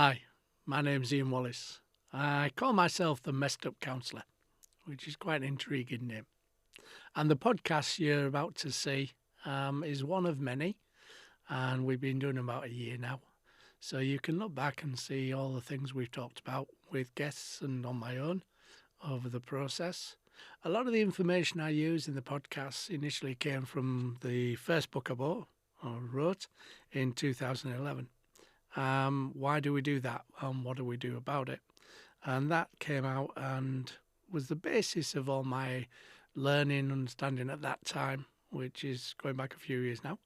Hi, my name's Ian Wallace. I call myself the Messed Up Counsellor, which is quite an intriguing name. And the podcast you're about to see is one of many, and we've been doing about a year now. So you can look back and see all the things we've talked about with guests and on my own over the process. A lot of the information I use in the podcast initially came from the first book I wrote in 2011. Why do we do that? What do we do about it? And that came out and was the basis of all my learning, understanding at that time, which is going back a few years now.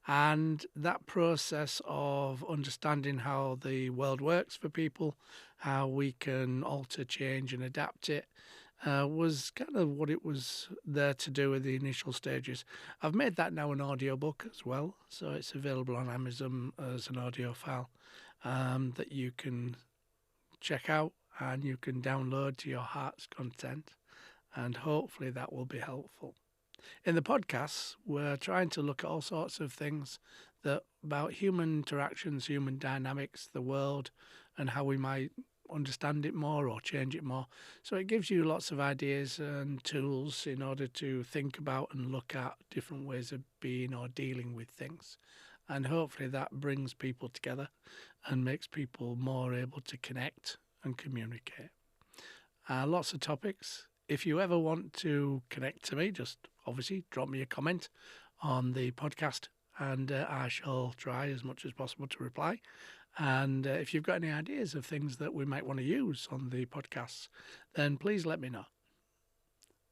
And that process of understanding how the world works for people, how we can alter, change and adapt it, was kind of what it was there to do with the initial stages. I've made that now an audiobook as well, so it's available on Amazon as an audio file that you can check out and you can download to your heart's content, and hopefully that will be helpful. In the podcasts, we're trying to look at all sorts of things about human interactions, human dynamics, the world, and how we might understand it more or change it more. So it gives you lots of ideas and tools in order to think about and look at different ways of being or dealing with things. And hopefully that brings people together and makes people more able to connect and communicate. Lots of topics. If you ever want to connect to me, just obviously drop me a comment on the podcast and I shall try as much as possible to reply. And if you've got any ideas of things that we might want to use on the podcasts, then please let me know.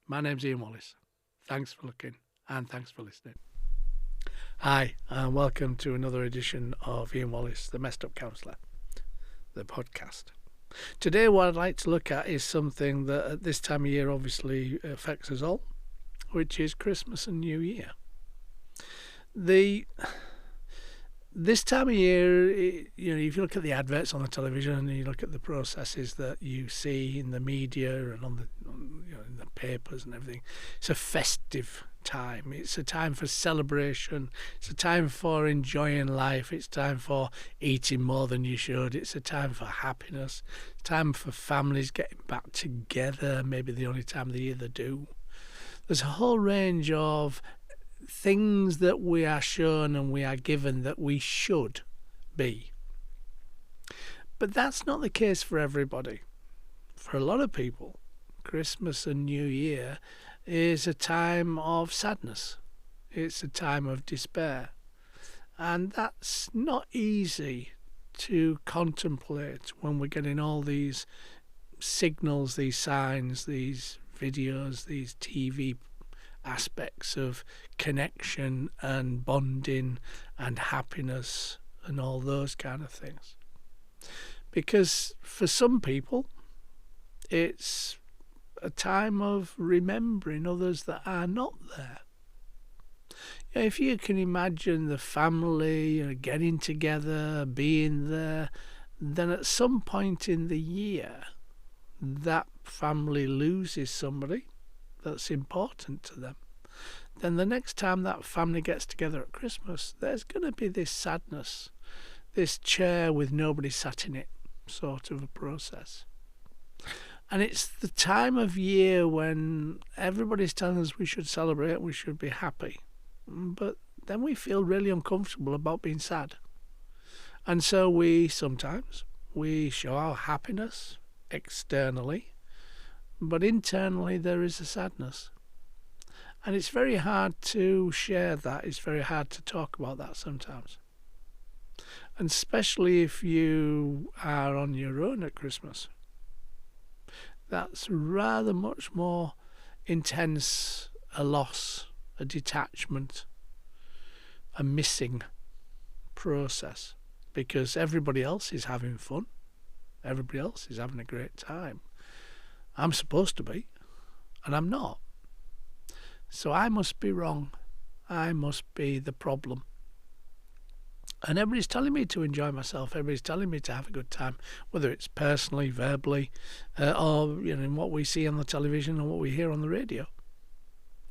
My name's Ian Wallace. Thanks for looking and thanks for listening. Hi, and welcome to another edition of Ian Wallace, the Messed Up Counsellor, the podcast. Today what I'd like to look at is something that at this time of year obviously affects us all, which is Christmas and New Year. This time of year, if you look at the adverts on the television and you look at the processes that you see in the media and in the papers and everything, it's a festive time. It's a time for celebration. It's a time for enjoying life. It's time for eating more than you should. It's a time for happiness. It's time for families getting back together, maybe the only time of the year they do. There's a whole range of things that we are shown and we are given that we should be. But that's not the case for everybody. For a lot of people, Christmas and New Year is a time of sadness. It's a time of despair. And that's not easy to contemplate when we're getting all these signals, these signs, these videos, these TV aspects of connection and bonding and happiness and all those kind of things. Because for some people, it's a time of remembering others that are not there. If you can imagine the family getting together, being there, then at some point in the year, that family loses somebody that's important to them. Then the next time that family gets together at Christmas, there's going to be this sadness, this chair with nobody sat in it sort of a process. And it's the time of year when everybody's telling us we should celebrate, we should be happy. But then we feel really uncomfortable about being sad. And so we sometimes show our happiness externally, but internally there is a sadness. And it's very hard to share that. It's very hard to talk about that sometimes. And especially if you are on your own at Christmas. That's rather much more intense a loss, a detachment, a missing process. Because everybody else is having fun. Everybody else is having a great time. I'm supposed to be, and I'm not. So I must be wrong. I must be the problem. And everybody's telling me to enjoy myself. Everybody's telling me to have a good time, whether it's personally, verbally, or in what we see on the television or what we hear on the radio,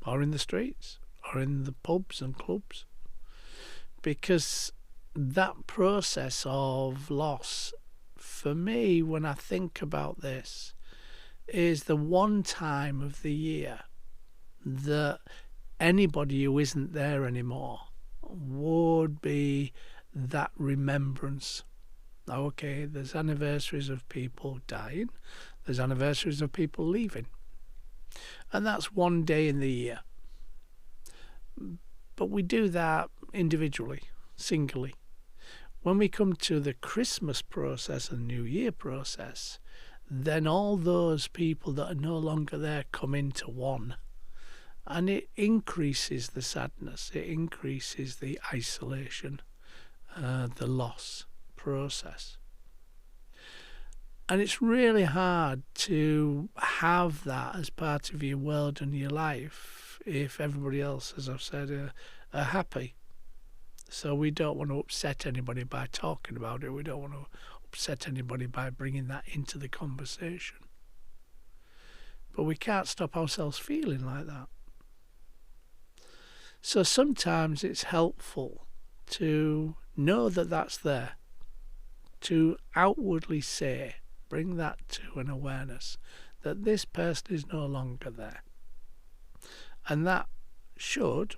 or in the streets, or in the pubs and clubs. Because that process of loss for me, when I think about this, is the one time of the year that anybody who isn't there anymore would be that remembrance. Okay, there's anniversaries of people dying, there's anniversaries of people leaving, and that's one day in the year. But we do that individually, singly. When we come to the Christmas process and New Year process, then all those people that are no longer there come into one. And it increases the sadness, it increases the isolation, the loss process. And it's really hard to have that as part of your world and your life if everybody else, as I've said, are happy. So we don't want to upset anybody by talking about it. We don't want to upset anybody by bringing that into the conversation. But we can't stop ourselves feeling like that. So sometimes it's helpful to know that that's there, to outwardly say, bring that to an awareness that this person is no longer there. And that should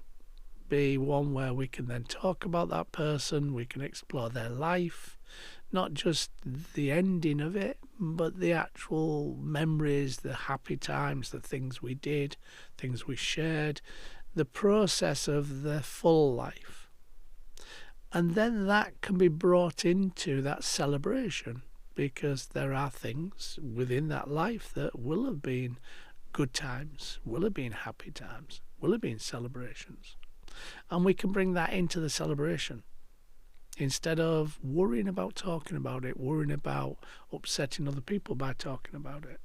be one where we can then talk about that person, we can explore their life, not just the ending of it, but the actual memories, the happy times, the things we did, things we shared, the process of their full life. And then that can be brought into that celebration, because there are things within that life that will have been good times, will have been happy times, will have been celebrations. And we can bring that into the celebration instead of worrying about talking about it, worrying about upsetting other people by talking about it.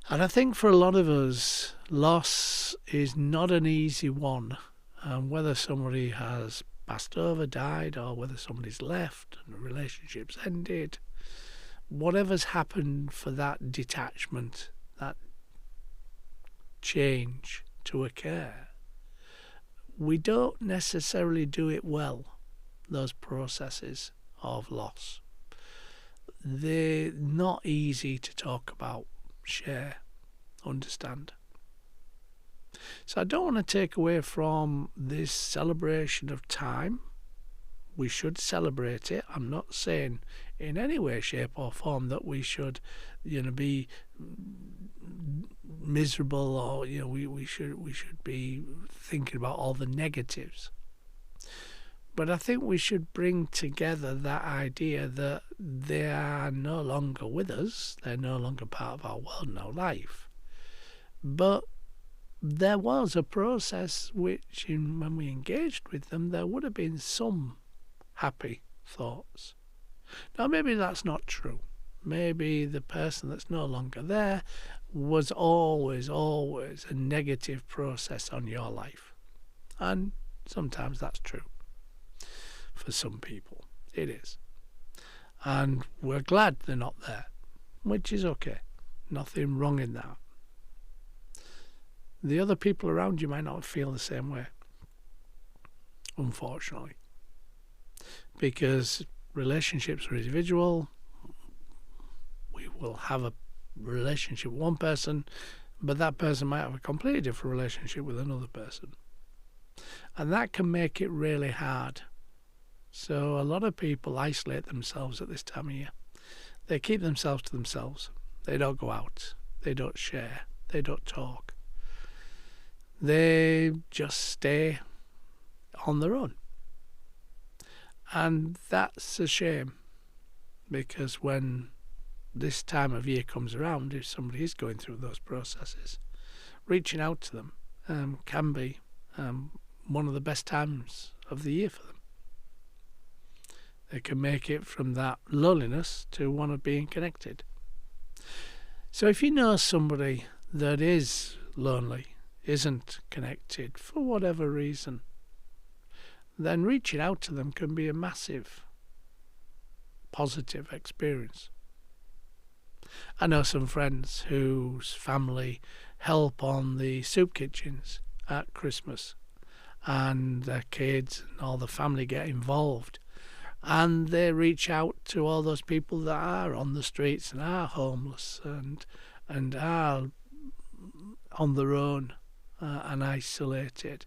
And I think for a lot of us, loss is not an easy one. And whether somebody has passed over, died, or whether somebody's left and the relationship's ended, whatever's happened for that detachment, that change to occur, we don't necessarily do it well, those processes of loss. They're not easy to talk about, share, understand. So I don't want to take away from this celebration of time. We should celebrate it. I'm not saying in any way, shape or form that we should, be miserable, or we should be thinking about all the negatives. But I think we should bring together that idea that they are no longer with us, they're no longer part of our world and our life. But there was a process which, when we engaged with them, there would have been some happy thoughts. Now, maybe that's not true. Maybe the person that's no longer there was always a negative process on your life. And sometimes that's true. For some people, it is. And we're glad they're not there, which is okay. Nothing wrong in that. The other people around you might not feel the same way, unfortunately. Because relationships are individual. We will have a relationship with one person, but that person might have a completely different relationship with another person. And that can make it really hard. So a lot of people isolate themselves at this time of year. They keep themselves to themselves. They don't go out. They don't share. They don't talk. They just stay on their own. And that's a shame, because when this time of year comes around, if somebody is going through those processes, reaching out to them can be one of the best times of the year for them. They can make it from that loneliness to one of being connected. So if you know somebody that is lonely, isn't connected for whatever reason, then reaching out to them can be a massive positive experience. I know some friends whose family help on the soup kitchens at Christmas, and their kids and all the family get involved, And they reach out to all those people that are on the streets and are homeless and are on their own and isolated.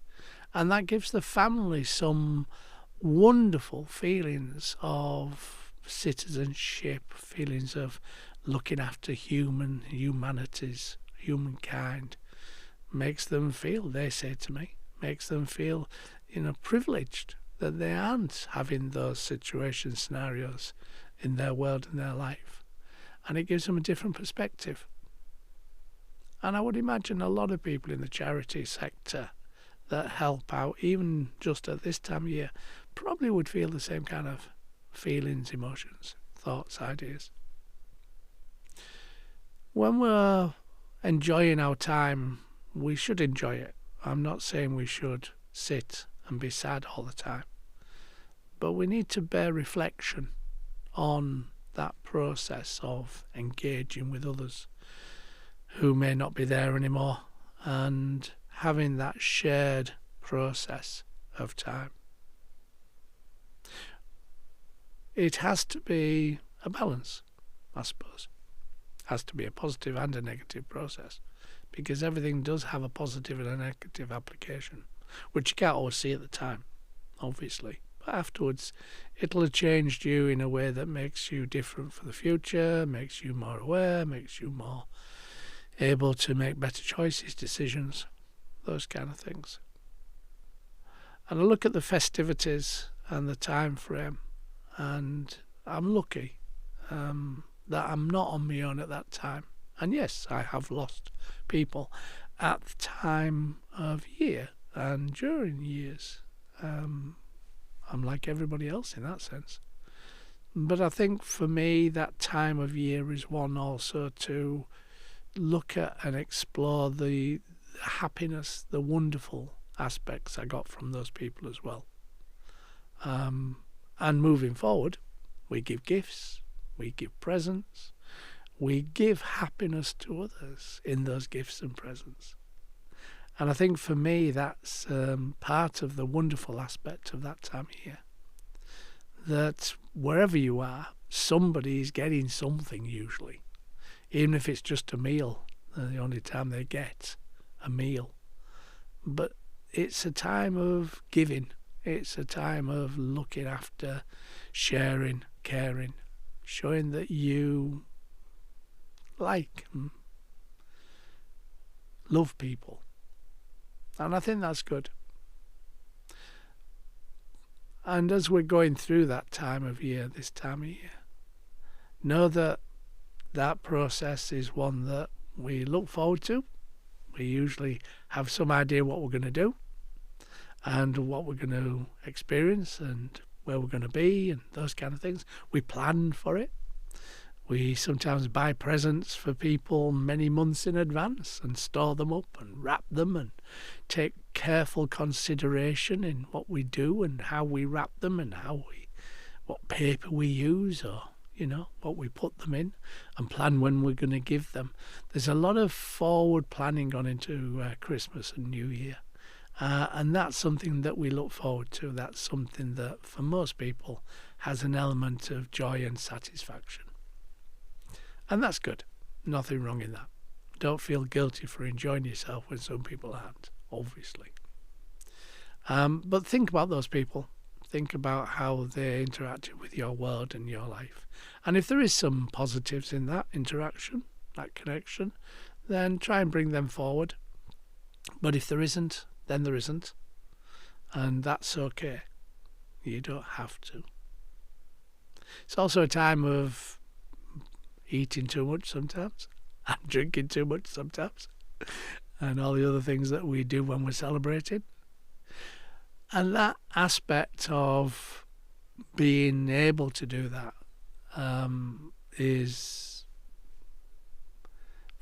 And that gives the family some wonderful feelings of citizenship, feelings of looking after humanities, humankind. Makes them feel, they say to me, makes them feel, privileged that they aren't having those situation scenarios in their world and their life. And it gives them a different perspective. And I would imagine a lot of people in the charity sector that help out, even just at this time of year, probably would feel the same kind of feelings, emotions, thoughts, ideas. When we're enjoying our time, we should enjoy it. I'm not saying we should sit and be sad all the time. But we need to bear reflection on that process of engaging with others who may not be there anymore and having that shared process of time. It has to be a balance, I suppose. It has to be a positive and a negative process, because everything does have a positive and a negative application, which you can't always see at the time, obviously. But afterwards, it'll have changed you in a way that makes you different for the future, makes you more aware, makes you more able to make better choices, decisions, those kind of things. And I look at the festivities and the time frame, and I'm lucky that I'm not on my own at that time. And yes, I have lost people at the time of year and during years. I'm like everybody else in that sense. But I think for me, that time of year is one also to look at and explore the happiness, the wonderful aspects I got from those people as well. And moving forward, we give gifts, we give presents, we give happiness to others in those gifts and presents. And I think for me, that's part of the wonderful aspect of that time of year. That wherever you are, somebody is getting something usually. Even if it's just a meal, the only time they get a meal. But it's a time of giving. It's a time of looking after, sharing, caring, showing that you like and love people. And I think that's good. And as we're going through that time of year, this time of year, know that that process is one that we look forward to. We usually have some idea what we're going to do and what we're going to experience and where we're going to be and those kind of things. We plan for it. We sometimes buy presents for people many months in advance and store them up and wrap them and take careful consideration in what we do and how we wrap them and what paper we use or, what we put them in and plan when we're going to give them. There's a lot of forward planning gone into Christmas and New Year. And that's something that we look forward to. That's something that for most people has an element of joy and satisfaction. And that's good. Nothing wrong in that. Don't feel guilty for enjoying yourself when some people aren't, obviously. But think about those people. Think about how they interacted with your world and your life. And if there is some positives in that interaction, that connection, then try and bring them forward. But if there isn't, then there isn't. And that's okay. You don't have to. It's also a time of eating too much sometimes and drinking too much sometimes and all the other things that we do when we're celebrating. And that aspect of being able to do that is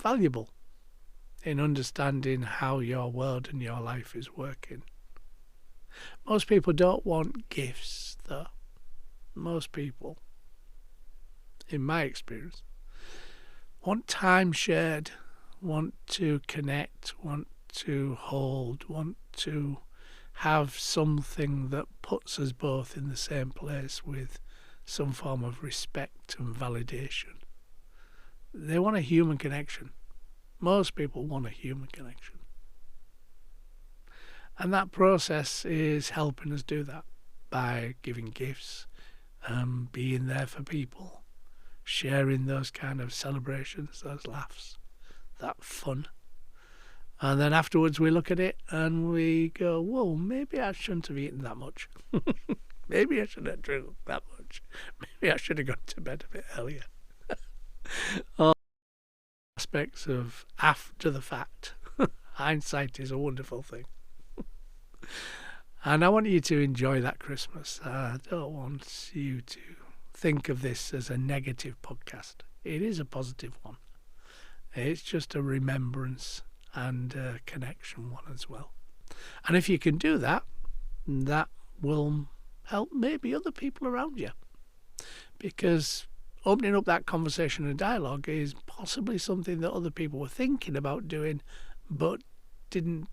valuable in understanding how your world and your life is working. Most people don't want gifts, though. Most people, in my experience, want time shared, want to connect, want to hold, want to have something that puts us both in the same place with some form of respect and validation. They want a human connection. Most people want a human connection. And that process is helping us do that by giving gifts, being there for people, sharing those kind of celebrations, those laughs, that fun. And then afterwards we look at it and we go, whoa, maybe I shouldn't have eaten that much. Maybe I shouldn't have drunk that much. Maybe I should have gone to bed a bit earlier. All aspects of after the fact. Hindsight is a wonderful thing. And I want you to enjoy that Christmas. I don't want you to think of this as a negative podcast. It is a positive one. It's just a remembrance and a connection one as well. And if you can do that, that will help maybe other people around you. Because opening up that conversation and dialogue is possibly something that other people were thinking about doing but didn't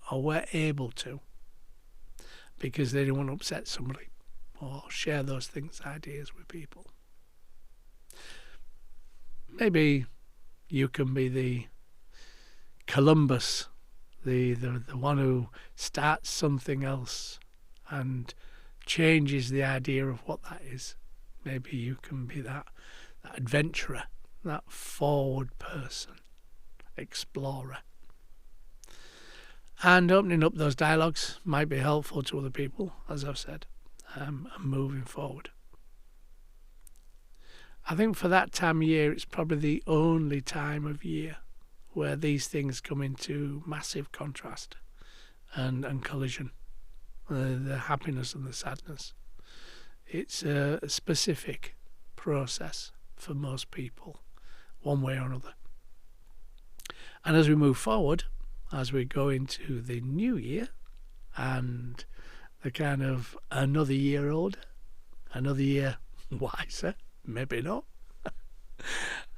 or were able to because they didn't want to upset somebody or share those things, ideas with people. Maybe you can be the Columbus, the one who starts something else and changes the idea of what that is. Maybe you can be that adventurer, that forward person, explorer. And opening up those dialogues might be helpful to other people, as I've said, and moving forward. I think for that time of year, it's probably the only time of year where these things come into massive contrast and collision, the happiness and the sadness. It's a specific process for most people, one way or another. And as we move forward, as we go into the new year and the kind of another year older, another year wiser, maybe not,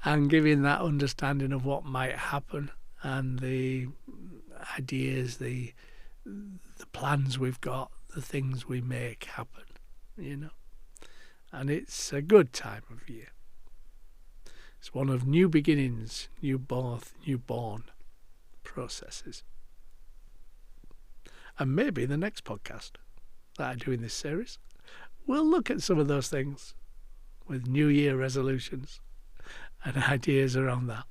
and giving that understanding of what might happen and the ideas, the plans we've got, the things we make happen, And it's a good time of year. It's one of new beginnings, new birth, new born processes. And maybe the next podcast that I do in this series will look at some of those things with New Year resolutions and ideas around that.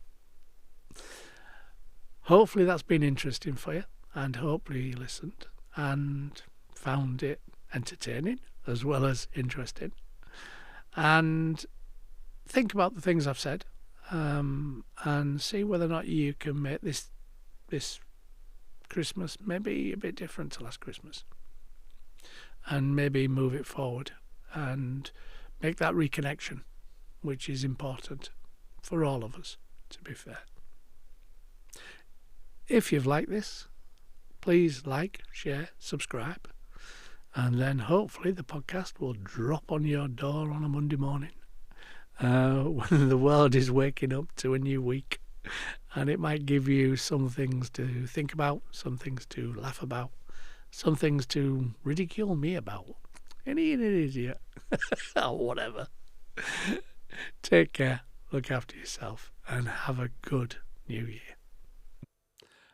Hopefully that's been interesting for you, and hopefully you listened and found it entertaining as well as interesting. And think about the things I've said, and see whether or not you can make this Christmas maybe a bit different to last Christmas, and maybe move it forward and make that reconnection, which is important for all of us, to be fair. If you've liked this, please like, share, subscribe, and then hopefully the podcast will drop on your door on a Monday morning when the world is waking up to a new week, and it might give you some things to think about, some things to laugh about, some things to ridicule me about. Any idiot or whatever. Take care, look after yourself, and have a good new year.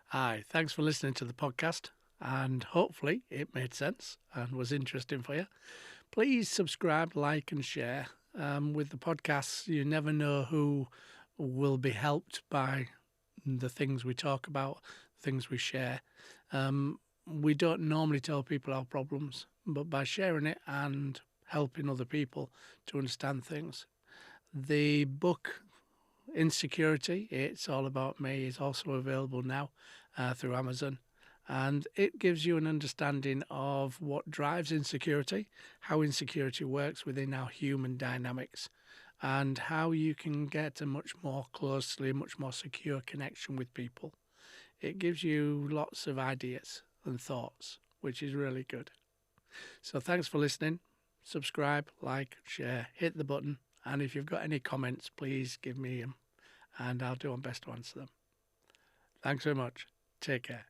Hi, thanks for listening to the podcast, and hopefully it made sense and was interesting for you. Please subscribe, like and share. With the podcasts, you never know who will be helped by the things we talk about, things we share. We don't normally tell people our problems, but by sharing it and helping other people to understand things. The book Insecurity, It's All About Me, is also available now through Amazon, and it gives you an understanding of what drives insecurity, how insecurity works within our human dynamics, and how you can get a much more secure connection with people. It gives you lots of ideas and thoughts, which is really good. So thanks for listening. Subscribe, like, share, hit the button, and if you've got any comments, please give me them, and I'll do my best to answer them. Thanks very much. Take care.